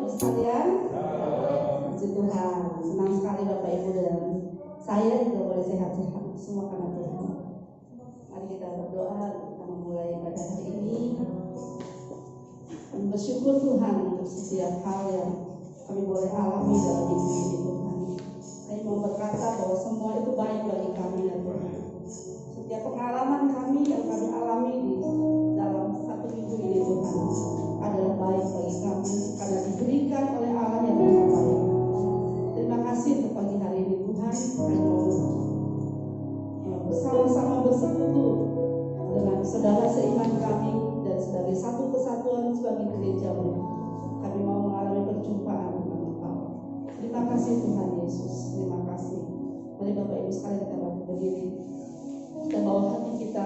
Ibu sekalian, puji Tuhan. Senang sekali Bapak Ibu dan saya juga boleh sehat-sehat semua karena Tuhan. Mari kita berdoa, kita memulai pada hari ini. Kami bersyukur Tuhan untuk setiap hal yang kami boleh alami dalam hidup ini Tuhan. Kami mau berkata bahwa semua itu baik bagi kami ya Tuhan. Setiap pengalaman kami yang kami alami di dalam satu minggu ini Tuhan adalah baik bagi kami karena diberikan oleh Allah yang Maha Baik. Terima kasih untuk pagi hari ini Tuhan. Kami mau bersama-sama bersekutu dengan saudara seiman kami dan sebagai satu kesatuan sebagai gereja-Mu. Kami mau mengalami perjumpaan dengan Engkau. Terima kasih Tuhan Yesus. Terima kasih. Mari Bapak Ibu sekalian kita berdiri. Kita bawa hati kita.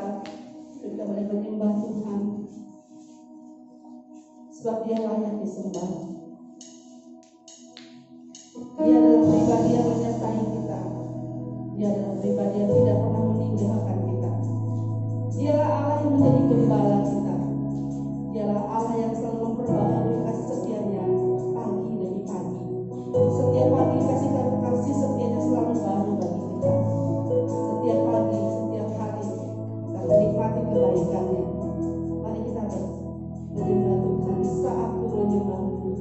Kita boleh menyembah Tuhan. Sebab Dia layak disembah. Dia adalah pribadi yang menyertai kita. Dia adalah pribadi yang tidak pernah meninggalkan kita. Dialah Allah yang menjadi gembala kita. Dialah Allah yang selalu memperbaharui kasih setia-Nya pagi demi pagi. Setiap pagi kasih setia-Nya selalu baru bagi kita. Setiap pagi, setiap hari kita menikmati kebaikan-Nya. Mari kita menyembah Tuhan. Saat ku menyembah-Mu,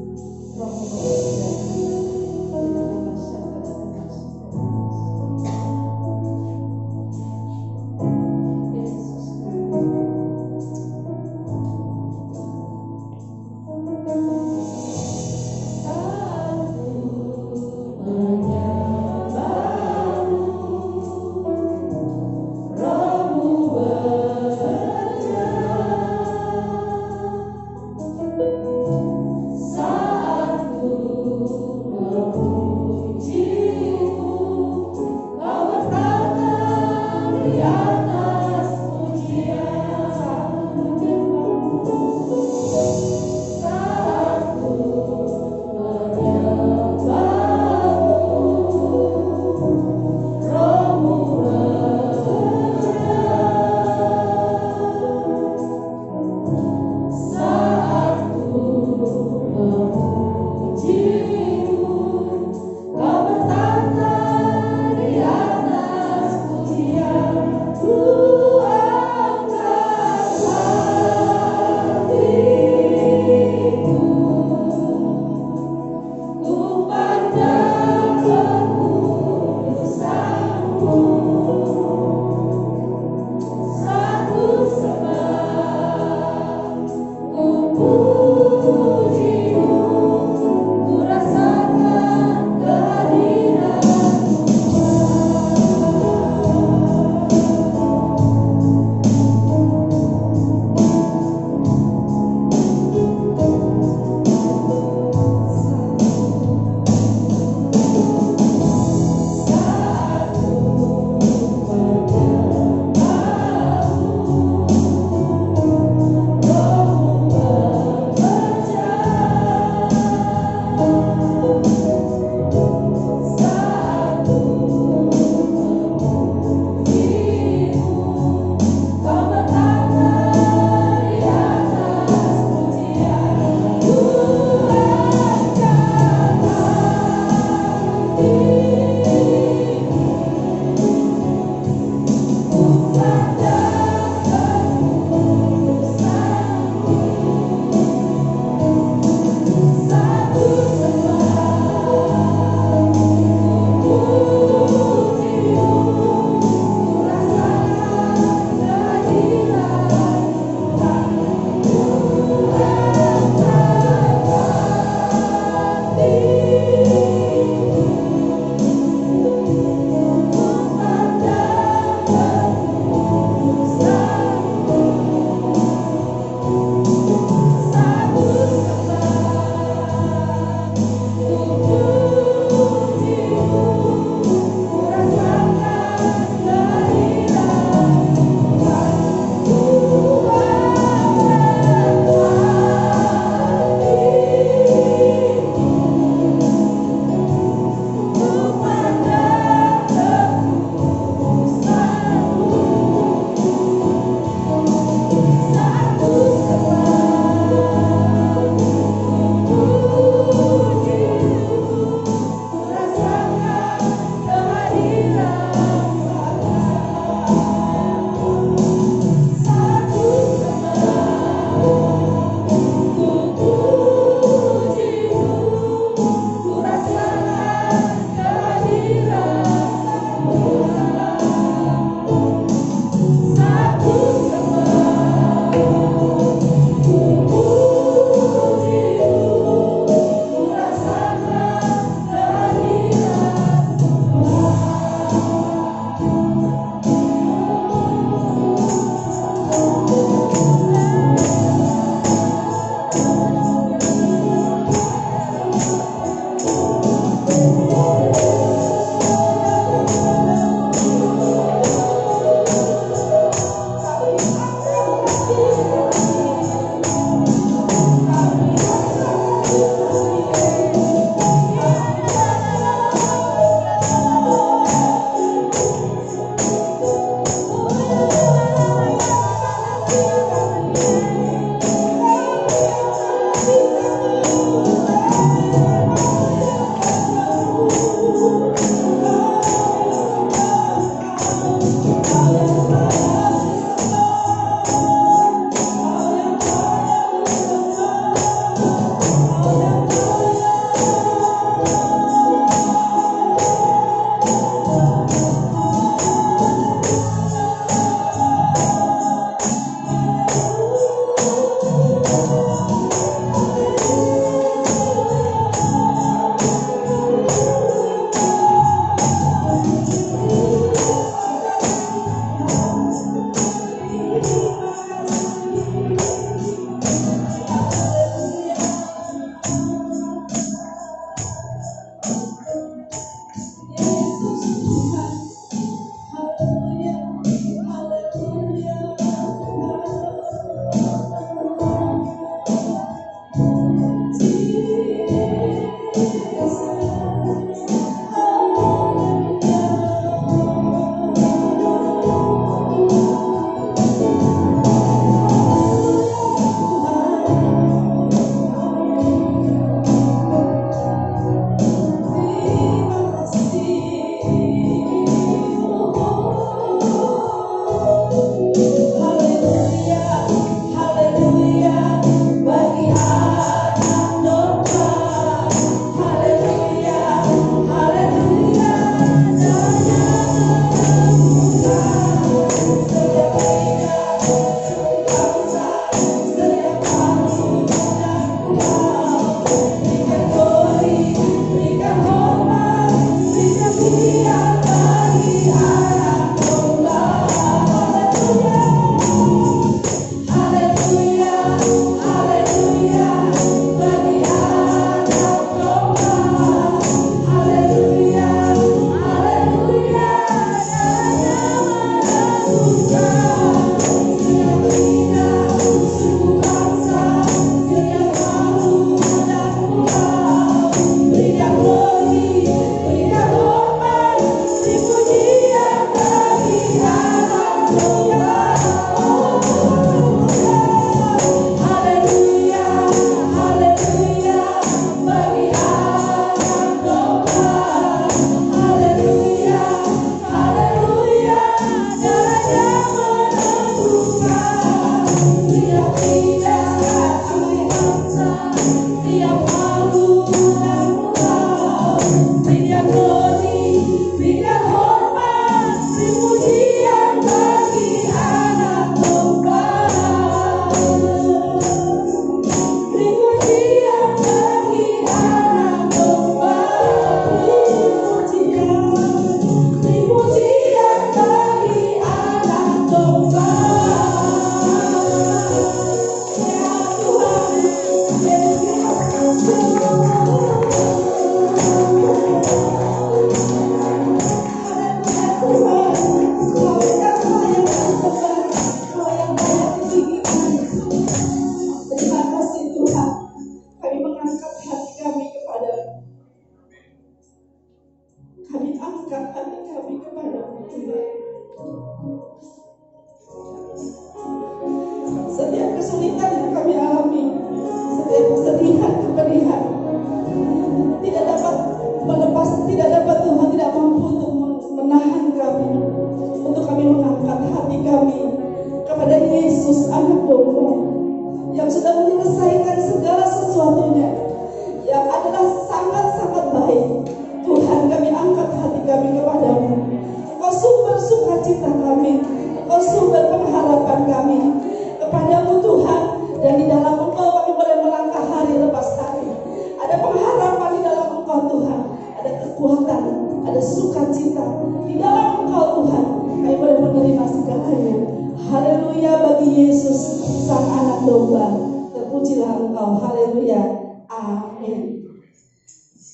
Engkau. Haleluya. Amin.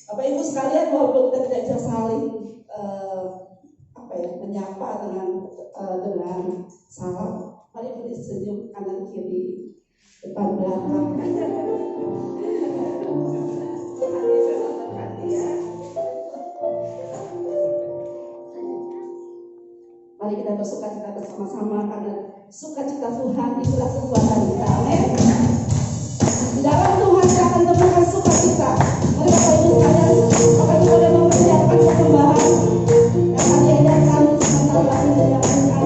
Bapak Ibu sekalian, walaupun kita tidak bisa saling menyapa dengan salam, mari beri senyum kanan kiri, depan belakang. Tuhan Yesus memberkati ya. Mari kita bersukacita bersama-sama karena sukacita Tuhan itulah kekuatan kita. Amin. Di dalam Tuhan kita akan temukan sukacita. Mari Bapak Ibu sekalian, Bapak Ibu boleh mempersiapkan persembahan yang akan diadakan sebentar lagi dilakukan.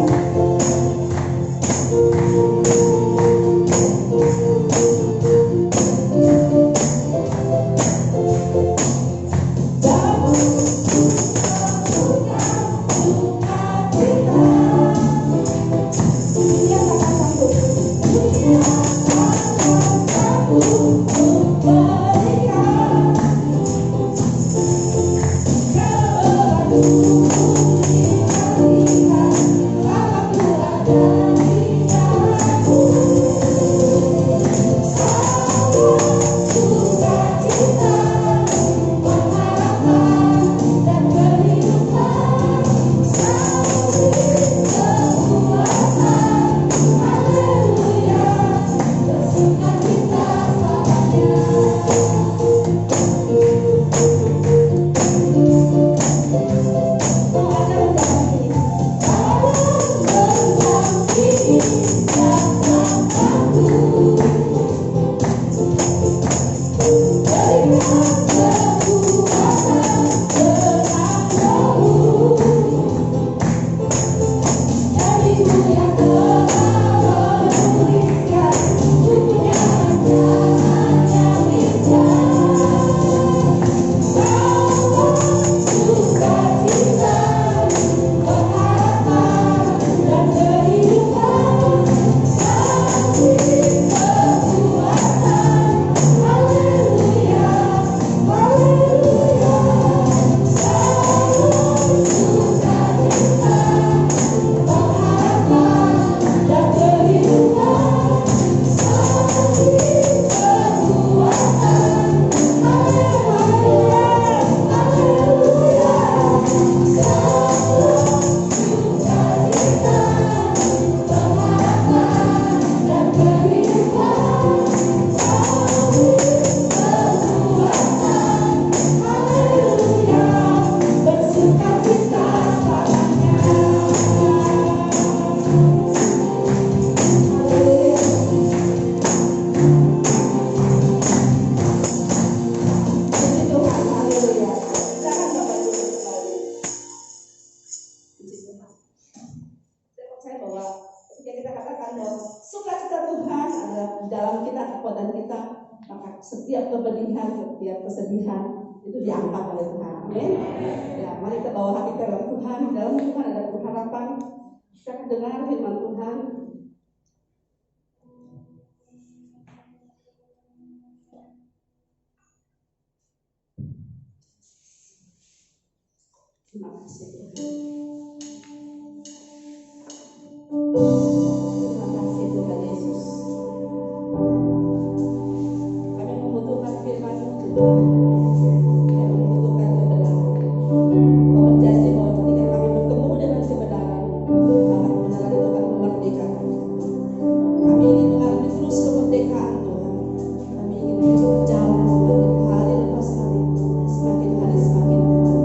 Setiap kepedihan, setiap kesedihan itu diangkat oleh Tuhan. Amin. Ya, mari kita bawa hati dalam Tuhan. Dalam Tuhan ada pengharapan. Kita akan dengar firman Tuhan. Terima kasih Tuhan. Terima kasih Tuhan Yesus. Yang membutuhkan kebenaran. Kau berjanji bahwa ketika kami bertemu dengan kebenaran, maka kebenaran itu akan memerdekakan. Kami ingin mengalami terus kemerdekaan Tuhan. Kami ingin terus berjalan semakin hari lepas hari, semakin hari semakin kuat.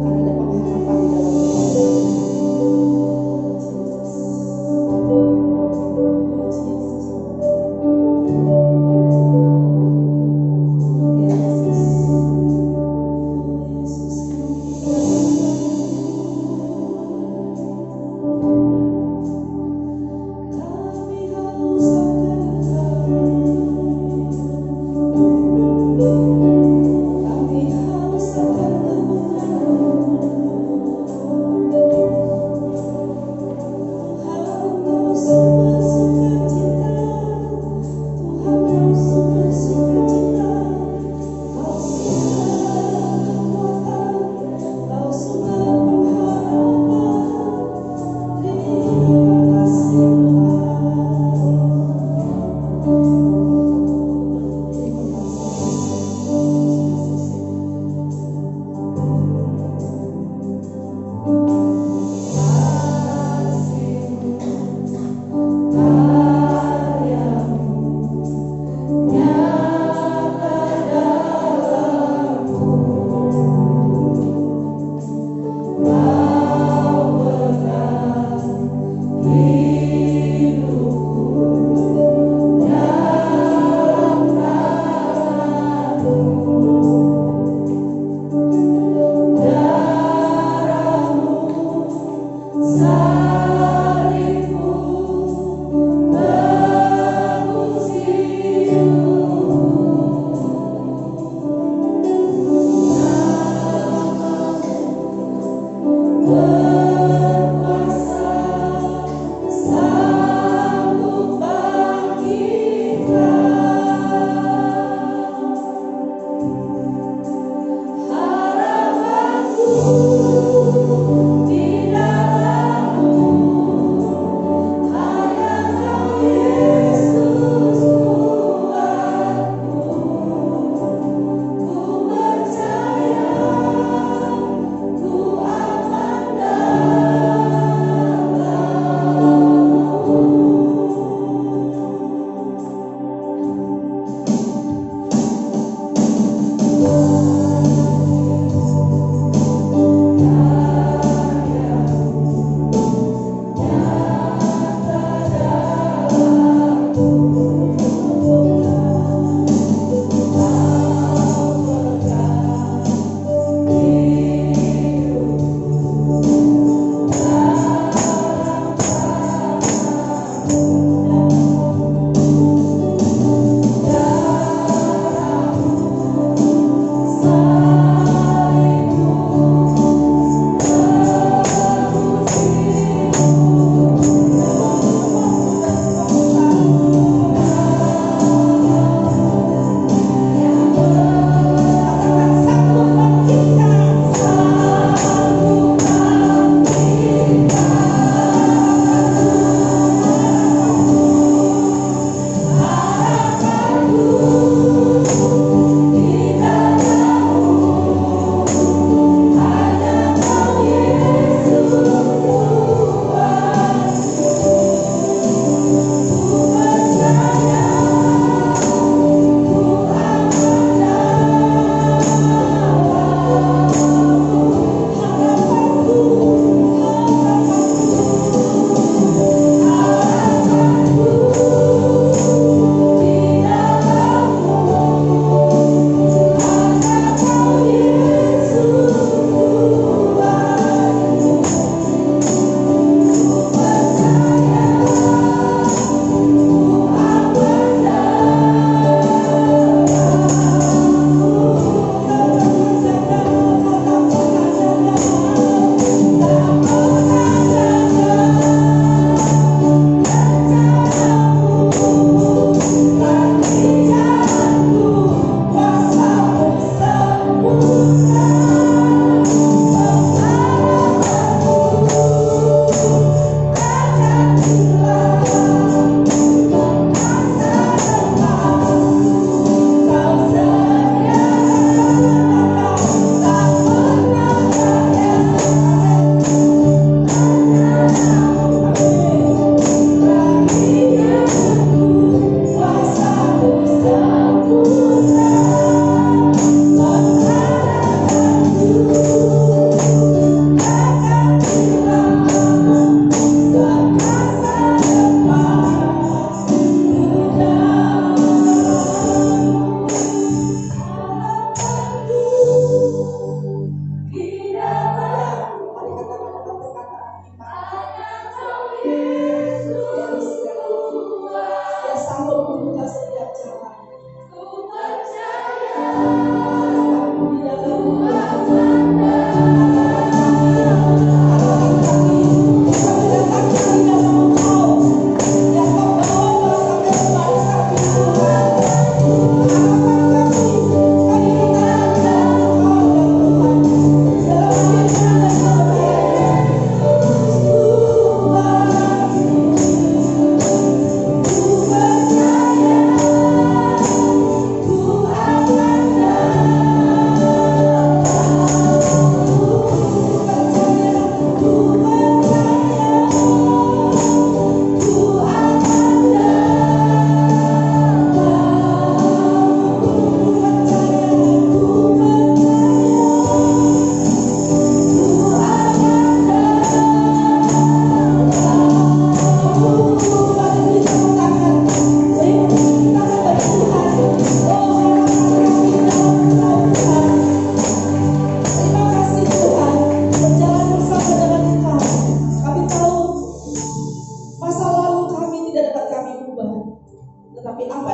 Karena ada pengharapan di dalam Tuhan.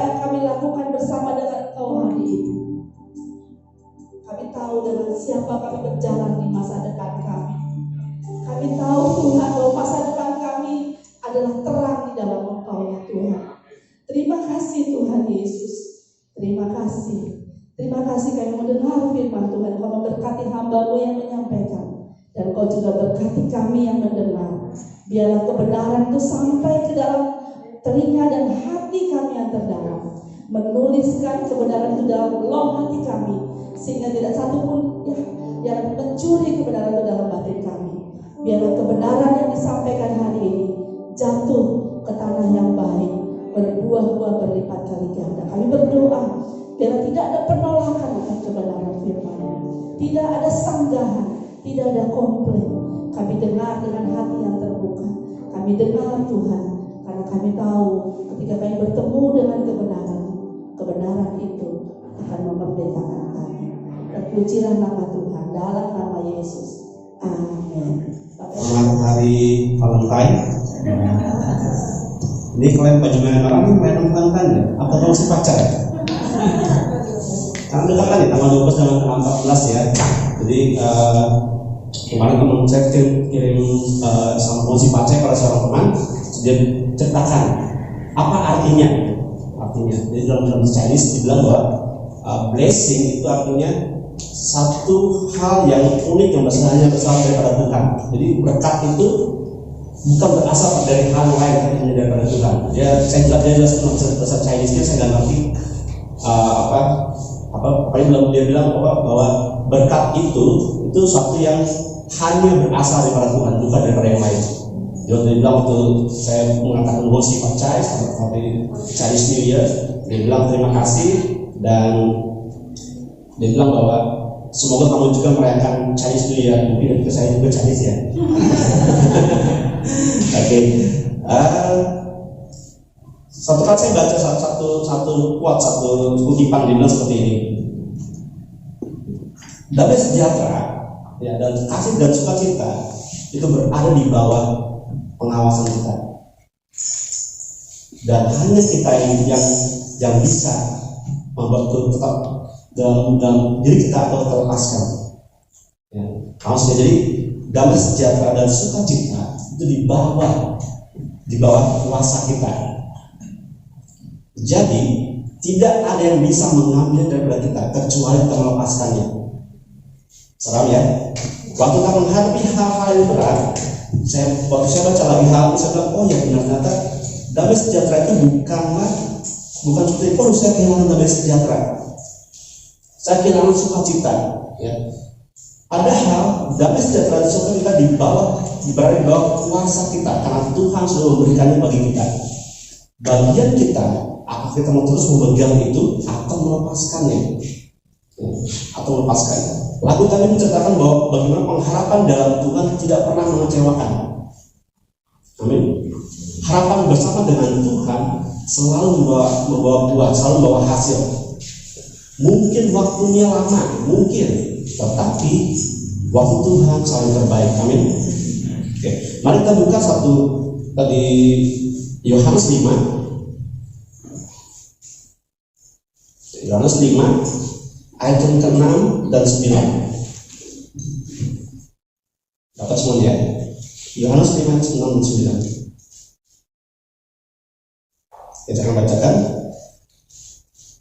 yang kami lakukan bersama dengan Engkau hari ini. Kami tahu dengan siapa kami berjalan di masa depan kami. Kami tahu Tuhan bahwa masa depan kami adalah terang di dalam Engkau ya Tuhan. Terima kasih Tuhan Yesus. Terima kasih. Terima kasih kami mendengar firman Tuhan. Kau memberkati hamba-Mu yang menyampaikan. Dan Kau juga berkati kami yang mendengar. Biarlah kebenaran itu sampai ke dalam telinga dan hati kami yang terdalam. Menuliskan kebenaran itu dalam lom hati kami. Sehingga tidak satu pun yang mencuri kebenaran itu dalam batin kami. Biarlah kebenaran yang disampaikan hari ini jatuh ke tanah yang baik, berbuah-buah berlipat kali ganda. Kami berdoa biarlah tidak ada penolakan akan kebenaran firman, tidak ada sanggahan, tidak ada komplain. Kami dengar dengan hati yang terbuka. Kami dengar Tuhan, karena kami tahu ketika kami bertemu dengan kebenaran, kebenaran itu akan memerdekakan kami. Terpujilah nama Tuhan dalam nama Yesus. Amin. Selamat hari Valentine. Ini kalian baju merah ini main Valentine ya? Apa kamu si pacar? Karena dekat kan ya, tanggal 12 dan tanggal 14 ya. Jadi kemarin teman saya kirim sama si pacar pada seorang teman, dia ceritakan apa artinya. Jadi dalam Chinese dibilang bahwa blessing itu artinya satu hal yang unik yang hanya berasal daripada Tuhan. Jadi berkat itu bukan berasal dari hal lain, tapi hanya daripada Tuhan. Ya, saya jelaskan bahasa Chinese-nya saya nggak ngerti apa yang dia bilang bahwa berkat itu suatu yang hanya berasal daripada Tuhan, bukan daripada yang lain. Jadi dia bilang waktu saya mengatakan Wosi Pacai seperti Chinese New Year, dia bilang terima kasih dan dia bilang bahwa semoga kamu juga merayakan Chinese New Year. Mungkin itu saya juga Chinese ya. Oke. Satu kali saya baca satu quote, satu kutipan dibilang seperti ini. Damai sejahtera ya, dan kasih dan sukacita itu berada di bawah pengawasan kita. Dan hanya kita yang bisa membuat itu tetap dalam diri kita atau terlepaskan. Ya. Maksudnya jadi damai sejahtera dan sukacita itu di bawah kuasa kita. Jadi tidak ada yang bisa mengambil daripada kita kecuali kita melepaskannya. Seram ya. Waktu kita menghadapi hal-hal yang berat, waktu saya baca lagi hal ini, saya bilang, oh ya benar, ternyata damai sejahtera itu bukan seperti saya kehilangan damai sejahtera. Saya kehilangan sukacita, ya. Padahal damai sejahtera itu kita berada di bawah kuasa kita, karena Tuhan sudah memberikannya bagi kita. Bagian kita, apakah kita mau terus memegang itu atau melepaskannya, atau melepaskannya. Lagu tadi menceritakan bahwa bagaimana pengharapan dalam Tuhan tidak pernah mengecewakan. Amin. Harapan bersama dengan Tuhan selalu membawa buah, selalu membawa hasil. Mungkin waktunya lama, tetapi waktu Tuhan selalu terbaik. Amin. Oke, mari kita buka satu tadi Yohanes 5. Yohanes 5 ayat yang ke-6 dan 9. Dapat semuanya ya? Yohanes 5 ayat 6 dan 9. Kita akan bacakan.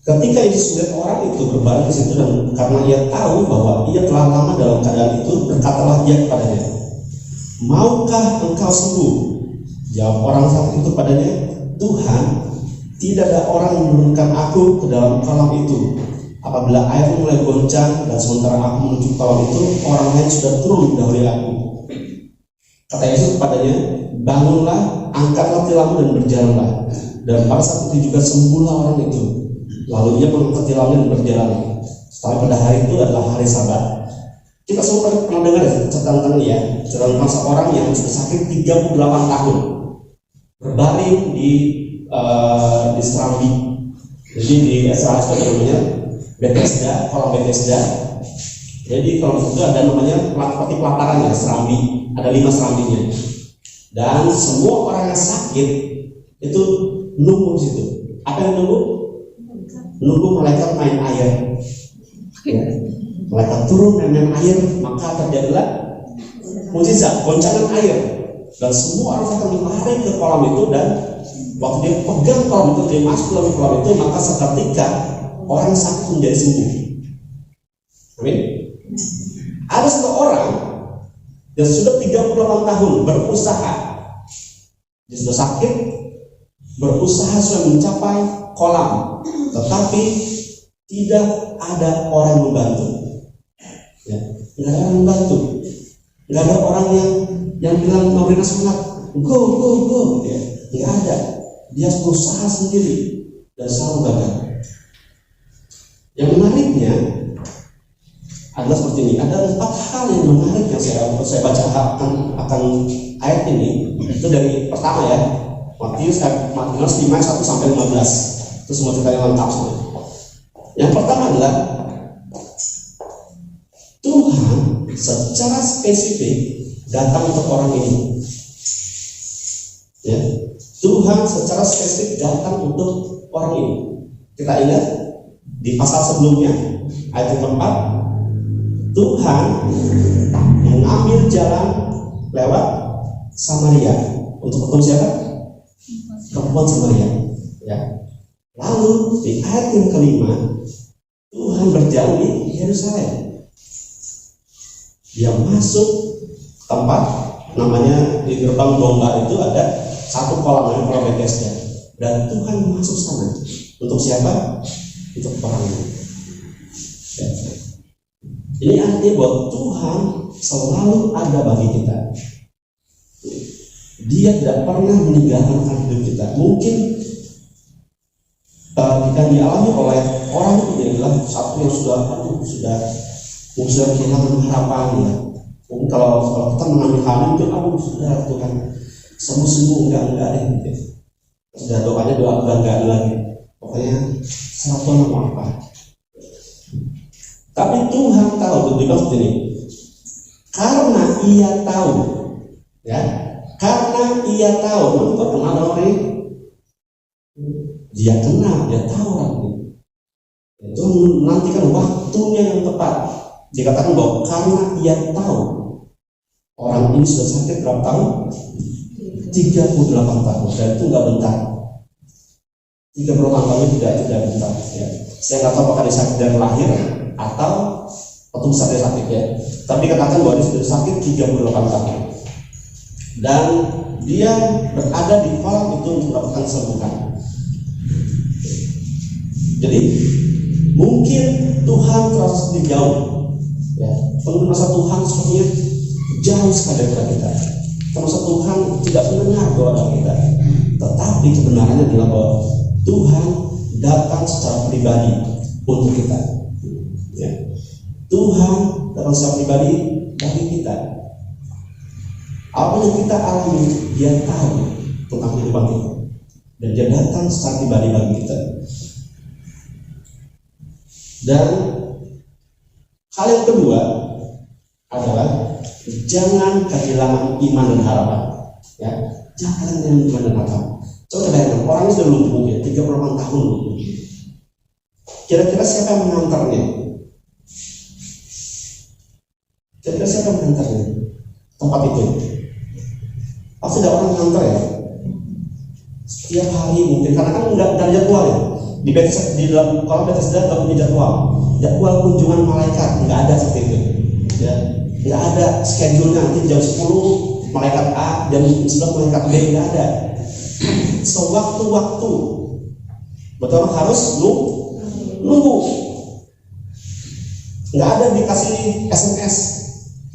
Ketika Yesus melihat orang itu berbaring di situ dan karena ia tahu bahwa ia telah lama dalam keadaan itu, berkatalah ia kepadanya, maukah engkau sembuh? Jawab orang sakit itu padanya, Tuhan, tidak ada orang yang menurunkan aku ke dalam kolam itu. Apabila air mulai goncang dan sementara aku menuju kolam itu, orang lain sudah turun dahulu aku. Kata Yesus kepadanya, bangunlah, angkatlah tilammu dan berjalanlah. Dan pada saat itu juga sembuhlah orang itu. Lalu ia mengangkat tilamnya dan berjalan. Setelah pada hari itu adalah hari Sabat. Kita semua pernah dengar ya cerita ini ya, cerita tentang seorang yang sudah sakit 38 tahun, berbaring di Serambi. Jadi di Israel itu namanya Bethesda, kolam Bethesda. Jadi kolam itu ada namanya seperti pelataran ya, Serambi. Ada 5 serambinya. Dan semua orang yang sakit itu nunggu di situ. Apa yang nunggu? menunggu malaikat main air. Ya. Malaikat turun dan main air, maka terjadilah mukjizat, goncangan air, dan semua orang akan lari ke kolam itu, dan waktu dia pegang kolam itu, dia masuk dalam kolam itu, maka seketika orang sakit menjadi sembuh. Amin. Ada satu orang yang sudah 38 tahun berusaha, dia sudah sakit, berusaha sudah mencapai kolam, tetapi tidak ada orang membantu. Ya, tidak ada orang membantu, tidak ada orang yang bilang memberikan semangat, go, gitu ya. Tidak ada. Dia berusaha sendiri dan selalu gagal. Yang menariknya adalah seperti ini. Ada 4 hal yang menarik yang saya baca akan ayat ini. Itu dari pertama ya, Matius 5 1 sampai 15. Itu semua ceritanya lengkap semua. Yang pertama adalah Tuhan secara spesifik datang untuk orang ini. Ya, Tuhan secara spesifik datang untuk orang ini. Kita ingat di pasal sebelumnya, ayat yang keempat, Tuhan mengambil jalan lewat Samaria untuk ketemu siapa? Perempuan Samaria. Ya. Lalu di ayat yang kelima, Tuhan berjalan di Yerusalem. Dia masuk tempat namanya di gerbang domba itu ada satu kolam namanya kolam Bethesda, dan Tuhan masuk sana untuk siapa? Untuk orang ini. Ya. Ini artinya bahwa Tuhan selalu ada bagi kita. Dia tidak pernah meninggalkan hidup kita. Mungkin yang dialami oleh orang itu adalah satu yang sudah kehilangan harapan ya. Mungkin kalau kita mengambil hal itu, sudah Tuhan sembuh enggak gitu. Sudah doanya doa enggak lagi. Pokoknya seratuan apa. Tapi Tuhan tahu betul ini. Karena Ia tahu, ya. Karena Ia tahu, kok kenal orang ini? Dia kenal, dia tahu orang ini. Itu menantikan waktunya yang tepat. Dikatakan bahwa karena Ia tahu orang ini sudah sakit berapa tahun? 38 tahun, dan itu enggak bentar. 38 tahun tidak bentar. Ya. Saya nggak tahu apakah dia sakit dari lahir atau waktu besar dia sakit ya. Tapi katakan bahwa dia sudah sakit 38 tahun, dan dia berada di kolam itu untuk mendapatkan kesembuhan. Jadi mungkin Tuhan terasa sedih jauh, ya. Masa Tuhan sepertinya jauh sekali dari kita. Masa Tuhan tidak mendengar doa kita. Tetapi kebenarannya adalah bahwa Tuhan datang secara pribadi untuk kita. Ya. Tuhan datang secara pribadi bagi kita. Apa yang kita alami, Dia tahu tentang kehidupan kita, dan Dia datang secara pribadi bagi kita. Dan hal yang kedua adalah jangan kehilangan iman dan harapan. Ya, jangan kehilangan iman dan harapan. Coba bayangkan, orangnya sudah lumpuh ya, 38 tahun lumpuh. Kira-kira siapa yang mengantarnya? Kira-kira siapa yang mengantarnya? Tempat itu pasti ada orang mengantar ya. Setiap hari mungkin, karena kan nggak ada jadwal ya. Di dalam kolam Bethesda nggak punya jadwal. Jadwal kunjungan malaikat nggak ada seperti itu. Ya, nggak ada schedule-nya. Nanti jam 10 malaikat A, jam 11 malaikat B, nggak ada. Sewaktu-waktu, betul harus nunggu. Nggak ada dikasih SMS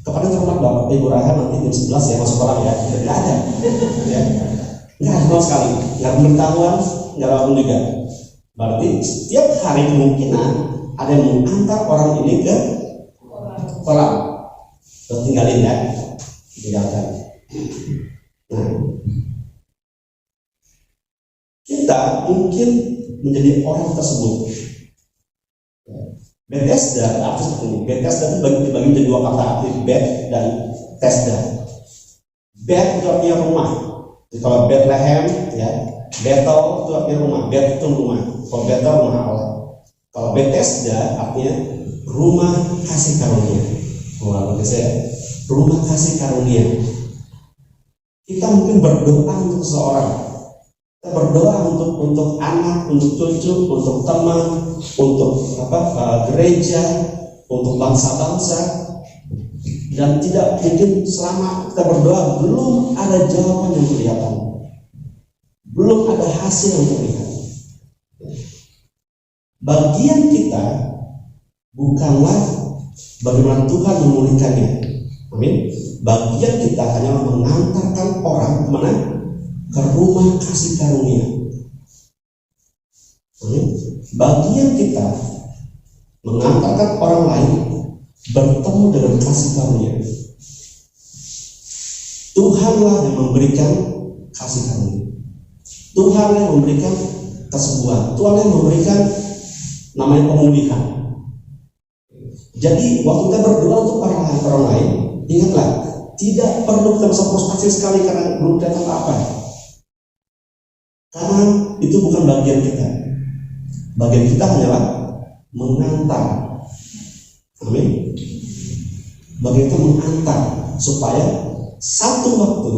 kepada rumah Bapak Ibu Raha nanti jam 11 ya masuk kolam ya. Nggak ada. Ya. Nggak ada sama sekali. Nggak pemberitahuan, nggak ada apapun juga. Berarti setiap hari kemungkinan ada yang mengantar orang ini ke kolam. Terus tinggalin ya, tinggalkan. Nah, kita mungkin menjadi orang tersebut. Bethesda artinya seperti ini. Bethesda itu dibagi menjadi dua kata, arti Beth dan Tesda. Beth itu artinya rumah. Jadi kalau Bethlehem, ya, Bethel itu artinya rumah. Beth itu rumah. Kalau Bethel rumah Allah. Kalau Bethesda artinya rumah kasih karunia. Wah, saya rumah kasih karunia. Kita mungkin berdoa untuk seseorang, kita berdoa untuk anak, untuk cucu, untuk teman, untuk gereja, untuk bangsa-bangsa, dan tidak mungkin selama kita berdoa belum ada jawaban yang kelihatan, belum ada hasil yang terlihat. Bagian kita bukanlah bagaimana Tuhan memulihkannya. Amin. Bagian kita hanya mengantarkan orang kemana? Ke rumah kasih karunia. Amin. Bagian kita mengantarkan orang lain bertemu dengan kasih karunia. Tuhanlah yang memberikan kasih karunia. Tuhanlah yang memberikan kesembuhan. Tuhanlah yang memberikan namanya pemulihan. Jadi waktu kita berdoa untuk orang lain, ingatlah, tidak perlu kita bisa frustasi sekali karena belum datang apa. Karena itu bukan bagian kita. Bagian kita hanyalah mengantar. Amin. Bagian kita mengantar supaya satu waktu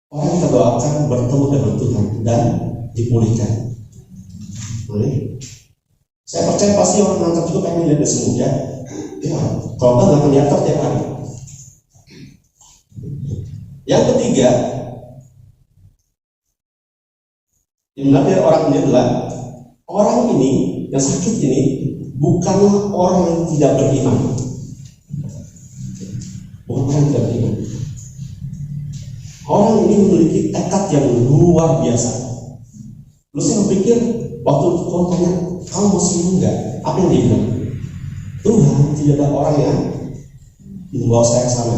orang kita doakan bertemu dengan Tuhan dan dipulihkan. Amin. Saya percaya pasti orang ngantar juga pengen lihat dia sembuh ya. Ya, kalau enggak akan diantar tiap hari. Yang ketiga, yang menarik dari orang ini adalah orang ini yang sakit ini bukanlah orang yang tidak beriman. Bukan orang yang tidak beriman. Orang ini memiliki tekad yang luar biasa. Lu saya pikir waktu kau tanya, kamu mau sembuh enggak? Apa yang dia bilang? Tuhan, tidak ada orang yang membawa saya ke sana.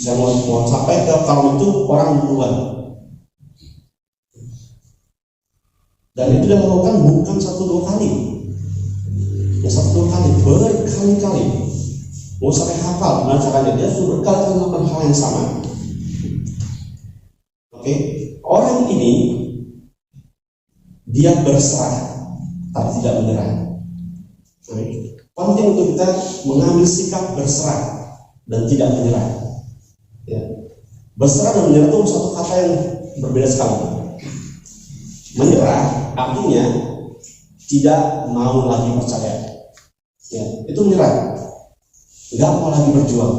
Saya mau sampai ke kalau itu orang duluan. Dan itu dia lakukan bukan 1-2 kali. Ya 1-2 kali, berkali-kali. Mau sampai hafal gimana caranya, dia sudah berkali-kali melakukan hal yang sama. Oke, orang ini dia berserah tapi tidak menyerah. Penting untuk kita mengambil sikap berserah dan tidak menyerah. Ya. Berserah dan menyerah itu satu kata yang berbeda sekali. Menyerah artinya tidak mau lagi percaya. Ya, itu menyerah. Nggak mau lagi berjuang.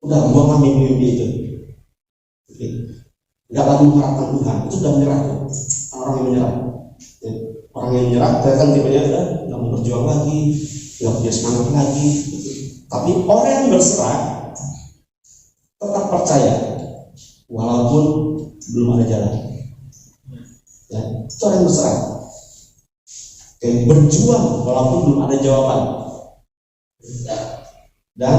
Udah buanglah mimpi-mimpi itu. Nggak lagi mengharapkan Tuhan. Itu sudah menyerah. Orang yang menyerah. Ya. Orang yang menyerah kelihatan tipenya udah nggak mau berjuang lagi, nggak punya semangat lagi. Tapi orang yang berserah tetap percaya walaupun belum ada jalan. Ya, itu orang yang berserah. Oke, berjuang walaupun belum ada jawaban. Dan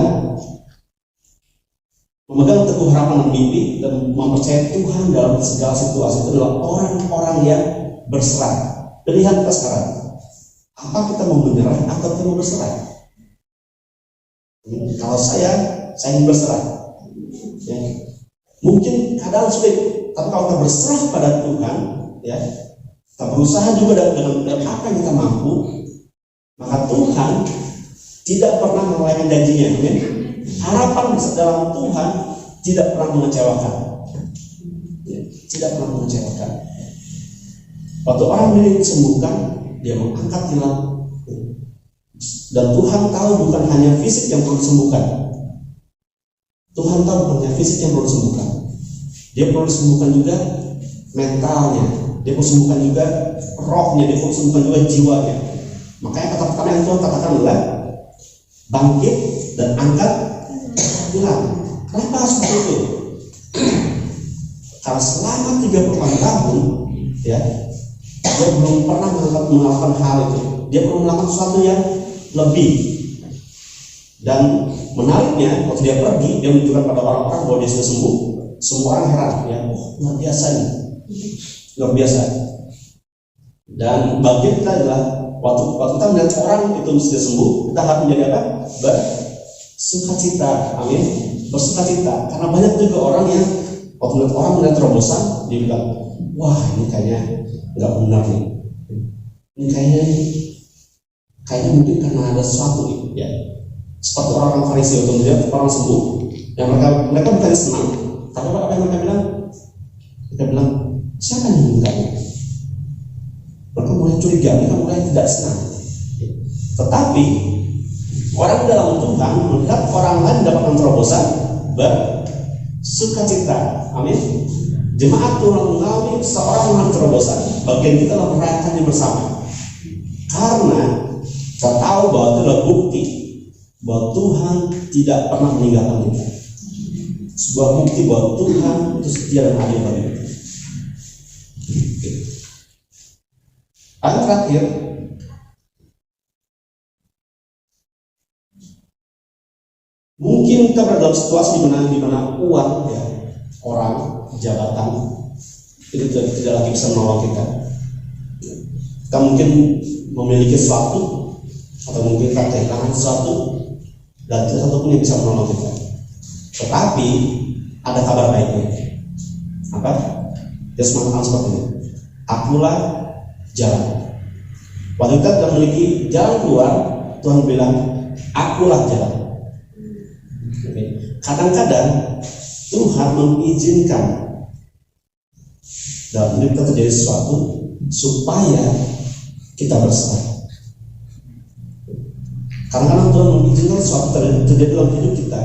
memegang teguh harapan dan mimpi dan mempercayai Tuhan dalam segala situasi itu adalah orang-orang yang berserah. Pilihan kita sekarang, apa kita mau menyerah atau kita mau berserah? Kalau saya ingin berserah. Ya. Mungkin keadaan sulit, tapi kalau kita berserah pada Tuhan, ya, kita berusaha juga dengan apa yang kita mampu, maka Tuhan tidak pernah melewatkan janjinya. Ya. Harapan dalam Tuhan tidak pernah mengecewakan. Ya, tidak pernah mengecewakan. Waktu orang ini disembuhkan, dia mengangkat hilang. Dan Tuhan tahu bukan hanya fisik yang perlu disembuhkan. Tuhan tahu bukan hanya fisik yang perlu disembuhkan. Dia perlu disembuhkan juga mentalnya. Dia perlu disembuhkan juga rohnya. Dia perlu disembuhkan juga jiwanya. Makanya kata pertama yang Tuhan katakan adalah bangkit dan angkat hilang. Kenapa harus seperti itu? Karena selama 38 tahun, ya, dia belum pernah melakukan hal itu. Dia perlu melakukan sesuatu yang lebih. Dan menariknya, waktu dia pergi, dia menunjukkan pada orang-orang bahwa dia sudah sembuh. Semua orang heran, ya, luar biasa nih, luar biasa. Dan bagian kita adalah waktu kita melihat orang itu sudah sembuh, kita harus menjadi apa? Bersukacita, amin. Bersukacita, karena banyak juga orang yang waktu melihat orang melihat terobosan, dia bilang, wah ini kayaknya nggak benar nih. Ini kayaknya mungkin karena ada sesuatu nih, ya. Seperti orang Farisi waktu melihat orang sembuh, yang mereka bukan senang, tapi apa yang mereka bilang? Mereka bilang, siapa yang menyembuhkannya? Mereka mulai curiga, mereka mulai tidak senang. Tetapi orang dalam Tuhan melihat orang lain mendapatkan terobosan, bersukacita. Amin. Jemaat Tuhan mengalami seorang mengalami terobosan. Bagian kita adalah merayakannya bersama. Karena kita tahu bahwa itu adalah bukti bahwa Tuhan tidak pernah meninggalkan kita. Sebuah bukti bahwa Tuhan itu setia dan adil bagi kita. Yang terakhir, mungkin kita berada dalam situasi di mana uang, ya, orang, jabatan itu tidak lagi bisa menolong kita. Kita mungkin memiliki sesuatu, atau mungkin kita kehilangan sesuatu, dan tidak satu pun yang bisa menolong kita. Tetapi ada kabar baiknya. Apa? Yesus mengatakan seperti ini. Akulah jalan. Waktu kita tidak memiliki jalan keluar, Tuhan bilang, akulah jalan. Kadang-kadang Tuhan mengizinkan dalam hidup kita terjadi sesuatu supaya kita berserah. Kadang-kadang Tuhan mengizinkan sesuatu terjadi dalam hidup kita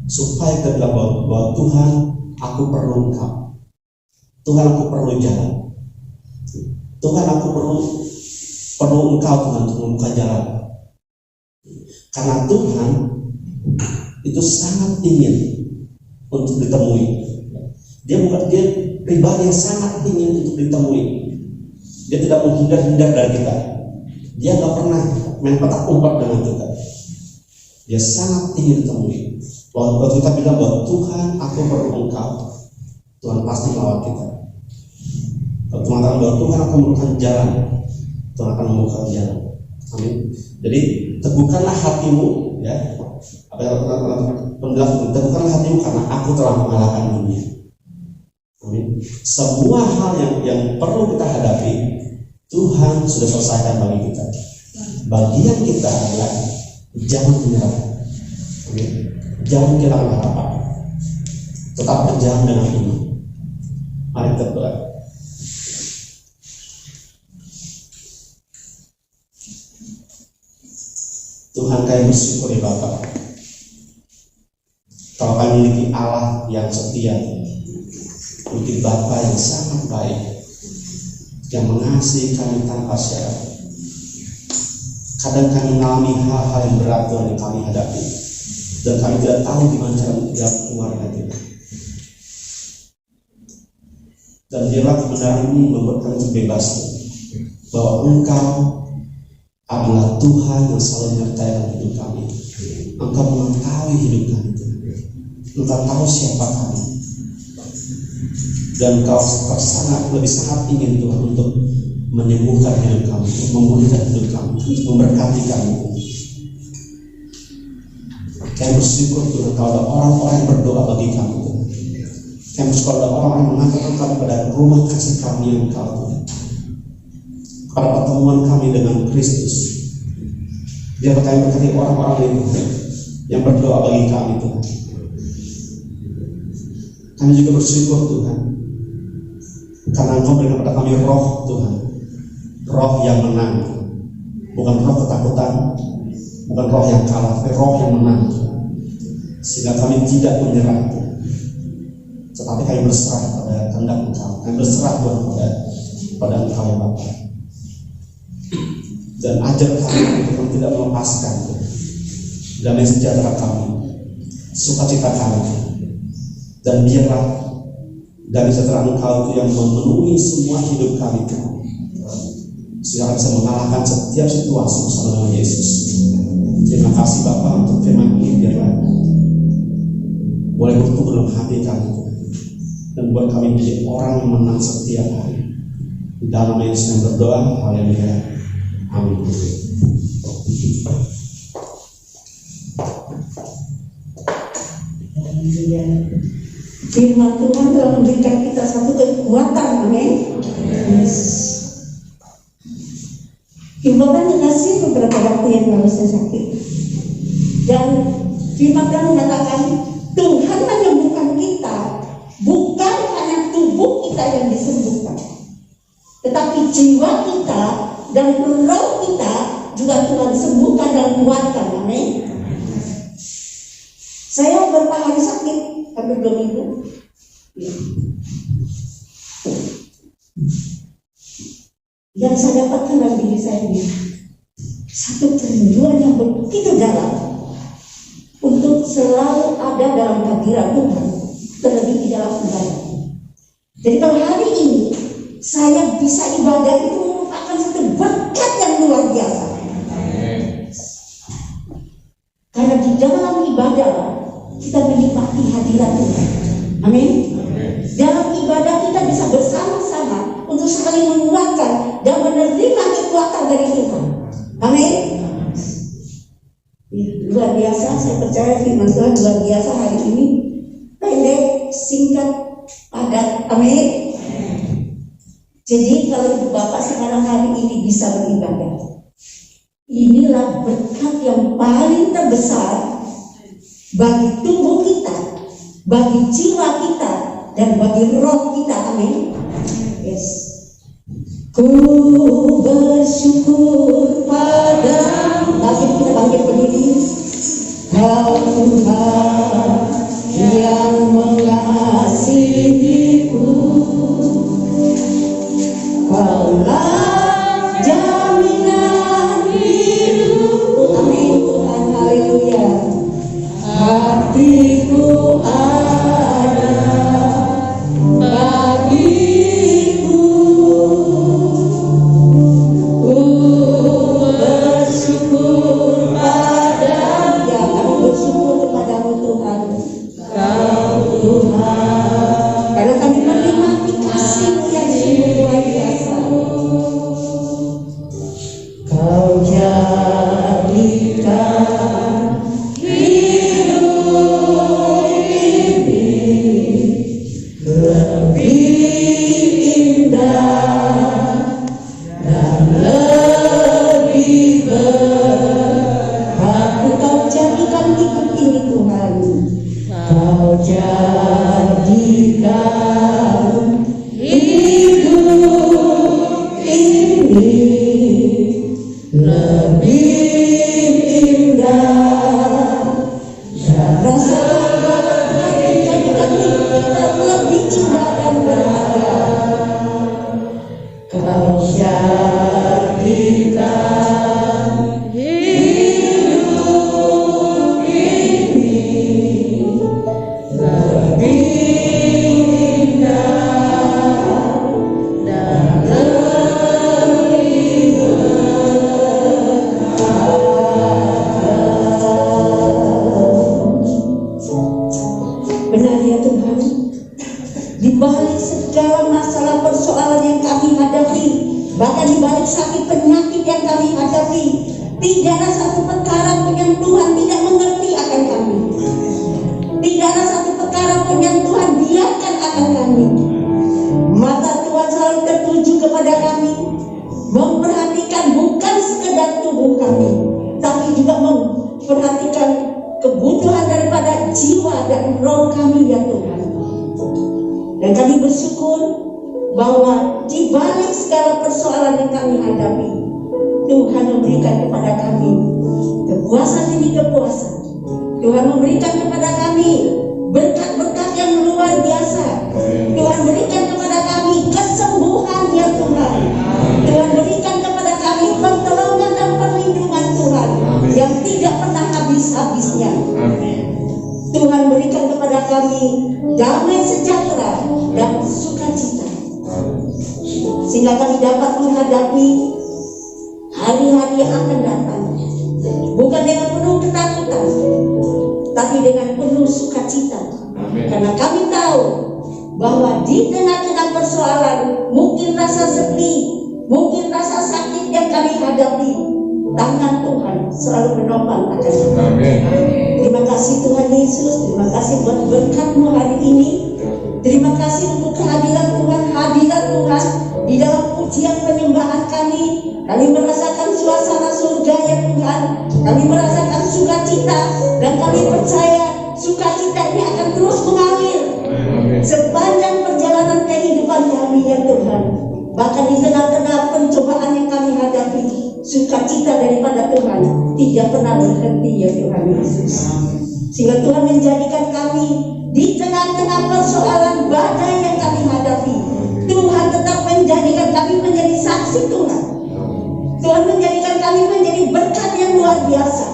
supaya kita bilang bahwa Tuhan, aku perlu Engkau. Tuhan, aku perlu jalan. Tuhan, aku perlu Engkau, Tuhan, untuk membuka jalan. Karena Tuhan itu sangat ingin untuk ditemui. Dia pribadi yang sangat ingin untuk ditemui. Dia tidak menghindar-hindar dari kita. Dia nggak pernah main petak umpet dengan kita. Dia sangat ingin ditemui. Waktu kita bilang bahwa Tuhan, aku perlu Engkau, Tuhan pasti melawat kita. Kalau Tuhan mengatakan bahwa Tuhan, aku memerlukan jalan, Tuhan akan membuka jalan. Amin. Jadi teguhkanlah hatimu, ya. Apa yang Tuhan teguhkanlah hatimu karena aku telah mengalahkan dunia. Amin. Semua hal yang perlu kita hadapi, Tuhan sudah selesaikan bagi kita. Bagian kita adalah jangan menyerah. Amin. Jangan kehilangan harapan. Tetap berjalan dengan iman. Mari kita berdoa. Tuhan, kami bersyukur ya Bapak, kalau kami memiliki Allah yang setia, memiliki Bapa yang sangat baik, yang mengasihi kami tanpa syarat. Kadang kami mengalami hal-hal yang berat Tuhan yang kami hadapi, dan kami tidak tahu gimana cara jalan keluar dari itu. Dan biarlah kebenaran ini membuat kami terbebas bahwa Engkau adalah Tuhan yang selalu menyertai dalam hidup kami. Engkau mengetahui hidup kami, Engkau tahu siapa kami, dan Engkau lebih sangat ingin Tuhan untuk menyembuhkan hidup kami, untuk memulihkan hidup kami, untuk memberkati kami. Kami bersyukur Tuhan kalau ada orang-orang yang berdoa bagi kami, Tuhan. Kami bersyukur ada orang yang mengatakan kami pada rumah kasih kami yang Engkau, Tuhan. Pada pertemuan kami dengan Kristus, biar kami berkati orang-orang yang berdoa bagi kami, Tuhan. Kami juga bersyukur Tuhan, karena Engkau berikan kepada kami roh Tuhan, roh yang menang, bukan roh ketakutan, bukan roh yang kalah, tapi roh yang menang, sehingga kami tidak menyerah, tetapi kami berserah pada kehendak Engkau. Kami berserah Tuhan pada Engkau ya Bapa. Dan ajar kami untuk tidak melepaskan damai sejahtera kami, sukacita kami, dan biarlah damai sejahtera Engkau itu yang memenuhi semua hidup kami, sehingga bisa mengalahkan setiap situasi bersama dengan Yesus. Terima kasih Bapa untuk firman ini, biarlah boleh bertumbuh dalam hati kami dan buat kami menjadi orang yang menang setiap hari. Di dalam Yesus yang berdoa, haleluya. Amin. Firman Tuhan telah memberikan kita satu kekuatan, amin. Yes. Himbauan kasih beberapa waktu yang lalu saya sakit, dan firman Tuhan mengatakan Tuhan menyembuhkan kita, bukan hanya tubuh kita yang disembuhkan, tetapi jiwa kita dan roh kita juga Tuhan sembuhkan dan kuatkan. Amin. Saya beberapa hari sakit, hampir 2 minggu. Yang saya dapatkan dalam diri saya ini satu kerinduan yang begitu dalam untuk selalu ada dalam hadirat Tuhan, terlebih di dalam ibadah. Jadi kalau hari ini saya bisa ibadah, itu merupakan satu berkat yang luar biasa. Karena di dalam ibadah kita menikmati hadirat Tuhan. Amin. Dalam ibadah kita bisa bersama-sama untuk saling menguatkan dan menerima kekuatan dari Tuhan. Amin. Ya, luar biasa, saya percaya firman Tuhan luar biasa hari ini. Pendek, singkat, padat. Amin. Jadi kalau Ibu Bapak sekarang hari ini bisa beribadah, inilah berkat yang paling terbesar bagi tubuh kita, bagi jiwa kita, dan bagi roh kita. Amin. Yes. Ku bersyukur padamu. Bangkit, kita bangkit berdiri. Kau Tuhan yang mengasihiku, Kaulah jaminan hidupku. Amin Tuhan, haleluya. Hatiku ada bagiku, ku bersyukur padamu. Ya, kami bersyukur kepadamu Tuhan. Kau Tuhan, karena kami menikmati kasih-Mu yang sungguh luar biasa. Kau jadikan hidup ini lebih indah dan lebih berharga. Kau jadikan hidup ini Tuhan. Kau jadikan hidup ini lebih indah dan rasa jadikan hidup kita lebih indah dan berharga. Kau jadikan hidup ini lebih indah dan lebih benar ya Tuhan. Di balik segala masalah persoalan yang kami hadapi, bahkan di balik sakit penyakit yang kami hadapi, tidak ada satu perkara pun yang Tuhan tidak mengerti akan kami. Tidak ada satu perkara pun yang Tuhan biarkan akan kami. Mata Tuhan selalu tertuju kepada kami, memperhatikan bukan sekedar tubuh kami, tapi juga memperhatikan kebutuhan daripada jiwa dan roh kami ya Tuhan. Dan kami bersyukur bahwa di balik segala persoalan yang kami hadapi, Tuhan memberikan kepada kami kepuasan demi kepuasan. Tuhan memberikan kepada kami berkat-berkat yang luar biasa. Tuhan berikan kepada kami kesembuhan ya Tuhan. Tuhan berikan kepada kami pertolongan dan perlindungan Tuhan yang tidak pernah habis-habisnya. Tuhan berikan kepada kami damai sejahtera dan sukacita, sehingga kami dapat menghadapi hari-hari yang akan datang bukan dengan penuh ketakutan, tapi dengan penuh sukacita. Karena kami tahu bahwa di tengah-tengah persoalan, mungkin rasa sepi, mungkin rasa sakit yang kami hadapi, tangan Tuhan selalu menopang akan kami. Terima kasih Tuhan Yesus, terima kasih buat berkat-Mu hari ini. Terima kasih untuk kehadiran Tuhan, hadirat Tuhan di dalam pujian penyembahan kami. Kami merasakan Kami merasakan sukacita dan kami percaya sukacita ini akan terus mengalir sepanjang perjalanan kehidupan kami ya Tuhan. Bahkan di tengah-tengah pencobaan yang kami hadapi, sukacita daripada Tuhan tidak pernah berhenti ya Tuhan Yesus. Sehingga Tuhan menjadikan kami di tengah-tengah persoalan badai yang kami hadapi, Tuhan tetap menjadikan kami menjadi saksi Tuhan. Tuhan menjadikan kami menjadi berkat yang luar biasa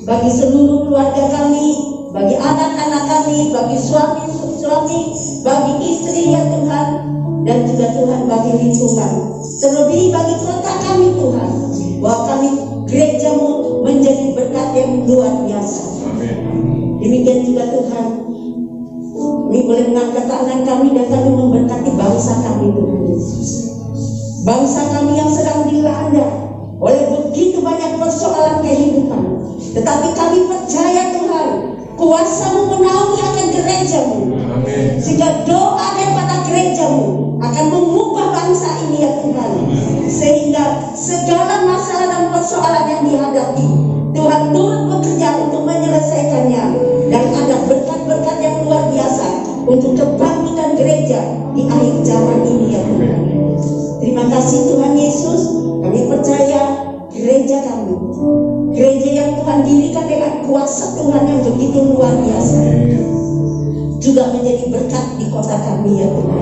bagi seluruh keluarga kami, bagi anak-anak kami, bagi suami-suami, bagi istri ya Tuhan, dan juga Tuhan bagi lingkungan, terlebih bagi kota kami Tuhan, bahwa kami gerejamu menjadi berkat yang luar biasa. Demikian juga Tuhan, kami boleh mengangkat tangan kami dan kami memberkati bangsa kami Tuhan Yesus. Bangsa kami yang sedang dilanda oleh begitu banyak persoalan kehidupan, tetapi kami percaya Tuhan, kuasa-Mu menaungi akan gereja-Mu, sehingga doa daripada gereja-Mu akan mengubah bangsa ini ya Tuhan, sehingga segala masalah dan persoalan yang dihadapi Tuhan turut bekerja untuk menyelesaikannya, dan ada berkat-berkat yang luar biasa untuk kebangkitan gereja di akhir zaman ini ya Tuhan. Terima kasih Tuhan Yesus. Kami percaya gereja kami, gereja yang Tuhan dirikan dengan kuasa Tuhan yang begitu luar biasa, juga menjadi berkat di kota kami ya Tuhan,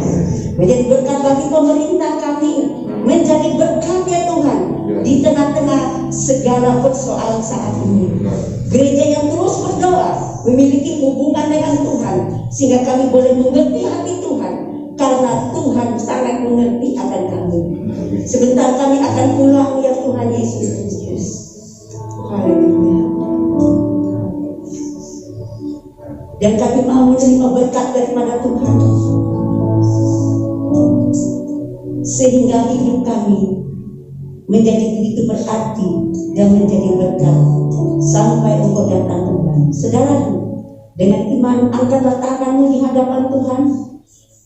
menjadi berkat bagi pemerintah kami, menjadi berkat ya Tuhan di tengah-tengah segala persoalan saat ini. Gereja yang terus berdoa, memiliki hubungan dengan Tuhan, sehingga kami boleh mengerti hati Tuhan, karena Tuhan sangat mengerti akan kami. Sebentar kami akan pulang ya Tuhan Yesus Kristus. Haleluya. Dan kami mau menerima berkat daripada Tuhan, sehingga hidup kami menjadi begitu berarti dan menjadi berkat sampai Engkau datang kembali. Saudaraku, dengan iman angkatlah tanganmu di hadapan Tuhan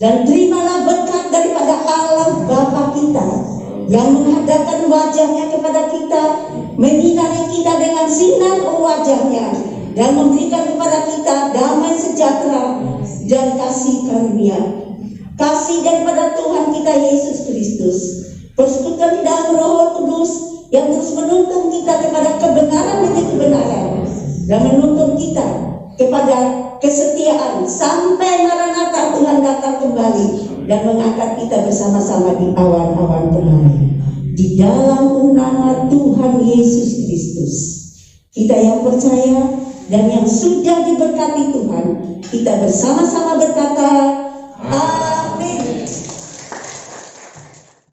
dan terimalah berkat daripada Allah Bapa kita yang menghadapkan wajahnya kepada kita, menyinari kita dengan sinar wajahnya, dan memberikan kepada kita damai sejahtera dan kasih karunia. Kasih daripada Tuhan kita Yesus Kristus, persekutuan di dalam Roh Kudus yang terus menuntun kita kepada kebenaran demi kebenaran, dan menuntun kita kepada kesetiaan sampai Maranatha Tuhan datang kembali dan mengangkat kita bersama-sama di awan-awan pengampunan. Di dalam nama Tuhan Yesus Kristus, kita yang percaya dan yang sudah diberkati Tuhan, kita bersama-sama berkata,